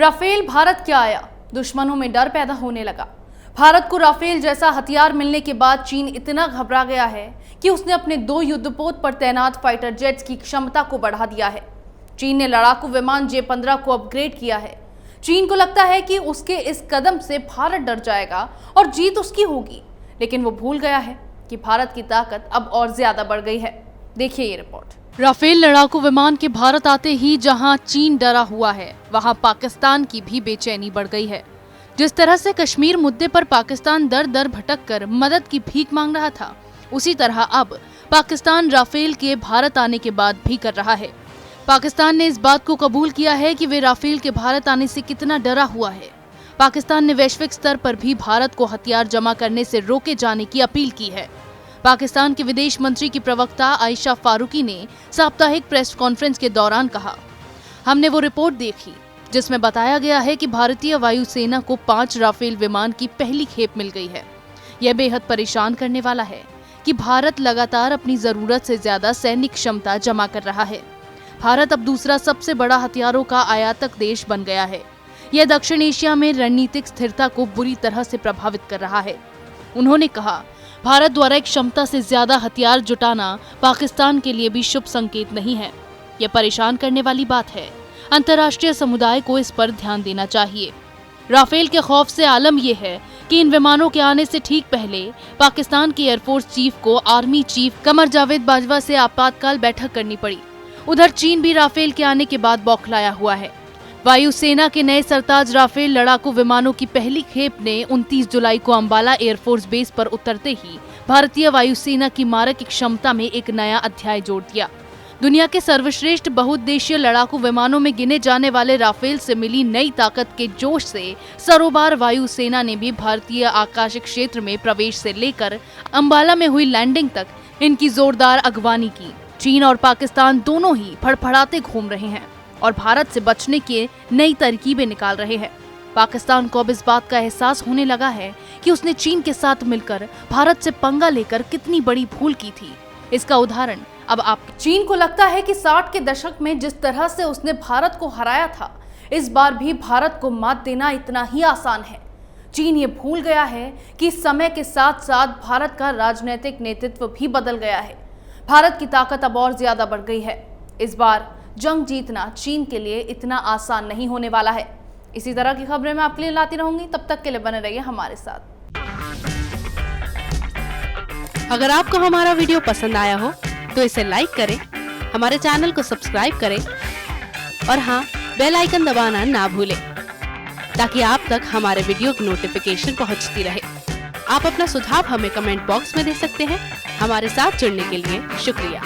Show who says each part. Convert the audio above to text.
Speaker 1: Rafale Bharat क्या आया, दुश्मनों में डर पैदा होने लगा। भारत को राफेल जैसा हथियार मिलने के बाद चीन इतना घबरा गया है कि उसने अपने 2 युद्धपोत पर तैनात फाइटर जेट्स की क्षमता को बढ़ा दिया है। चीन ने लड़ाकू विमान J-15 को अपग्रेड किया है। चीन को लगता है कि उसके इस कदम से भारत डर जाएगा और जीत उसकी होगी, लेकिन वो भूल गया है कि भारत की ताकत अब और ज्यादा बढ़ गई है। देखिए ये रिपोर्ट। राफेल लड़ाकू विमान के भारत आते ही जहां चीन डरा हुआ है, वहां पाकिस्तान की भी बेचैनी बढ़ गई है। जिस तरह से कश्मीर मुद्दे पर पाकिस्तान दर दर भटक कर मदद की भीख मांग रहा था, उसी तरह अब पाकिस्तान राफेल के भारत आने के बाद भी कर रहा है। पाकिस्तान ने इस बात को कबूल किया है कि वे राफेल के भारत आने से कितना डरा हुआ है। पाकिस्तान ने वैश्विक स्तर पर भी भारत को हथियार जमा करने से रोके जाने की अपील की है। पाकिस्तान के विदेश मंत्री की प्रवक्ता आयशा फारूकी ने साप्ताहिक प्रेस कॉन्फ्रेंस के दौरान कहा, हमने वो रिपोर्ट देखी जिसमें बताया गया है कि भारतीय वायुसेना को 5 राफेल विमान की पहली खेप मिल गई है। यह बेहद परेशान करने वाला है कि भारत लगातार अपनी जरूरत से ज्यादा सैनिक क्षमता जमा कर रहा है। भारत अब दूसरा सबसे बड़ा हथियारों का आयातक देश बन गया है। यह दक्षिण एशिया में रणनीतिक स्थिरता को बुरी तरह से प्रभावित कर रहा है। उन्होंने कहा, भारत द्वारा एक क्षमता से ज्यादा हथियार जुटाना पाकिस्तान के लिए भी शुभ संकेत नहीं है। यह परेशान करने वाली बात है। अंतर्राष्ट्रीय समुदाय को इस पर ध्यान देना चाहिए। राफेल के खौफ से आलम यह है कि इन विमानों के आने से ठीक पहले पाकिस्तान के एयरफोर्स चीफ को आर्मी चीफ कमर जावेद बाजवा से आपातकाल बैठक करनी पड़ी। उधर चीन भी राफेल के आने के बाद बौखलाया हुआ है। वायुसेना के नए सरताज राफेल लड़ाकू विमानों की पहली खेप ने 29 जुलाई को अंबाला एयरफोर्स बेस पर उतरते ही भारतीय वायुसेना की मारक क्षमता में एक नया अध्याय जोड़ दिया। दुनिया के सर्वश्रेष्ठ बहुउद्देशीय लड़ाकू विमानों में गिने जाने वाले राफेल से मिली नई ताकत के जोश से सरोबार वायुसेना ने भी भारतीय आकाशिक क्षेत्र में प्रवेश से लेकर अंबाला में हुई लैंडिंग तक इनकी जोरदार अगवानी की। चीन और पाकिस्तान दोनों ही फड़फड़ाते घूम रहे हैं और भारत से बचने के नई तरकीबें निकाल रहे हैं। पाकिस्तान को अब इस बात का एहसास होने लगा है कि उसने चीन के साथ मिलकर भारत से पंगा लेकर कितनी बड़ी भूल की थी। इसका उदाहरण अब आप। चीन को लगता है कि 60 के दशक में जिस तरह से उसने भारत को हराया था, इस बार भी भारत को मात देना इतना ही आसान है। चीन ये भूल गया है कि समय के साथ साथ भारत का राजनीतिक नेतृत्व भी बदल गया है। भारत की ताकत अब और ज्यादा बढ़ गई है। इस बार जंग जीतना चीन के लिए इतना आसान नहीं होने वाला है। इसी तरह की खबरें मैं आपके लिए लाती रहूंगी। तब तक के लिए बने रहिए हमारे साथ।
Speaker 2: अगर आपको हमारा वीडियो पसंद आया हो तो इसे लाइक करें, हमारे चैनल को सब्सक्राइब करें और हाँ, बेल आइकन दबाना ना भूलें ताकि आप तक हमारे वीडियो की नोटिफिकेशन पहुंचती रहे। आप अपना सुझाव हमें कमेंट बॉक्स में दे सकते हैं। हमारे साथ जुड़ने के लिए शुक्रिया।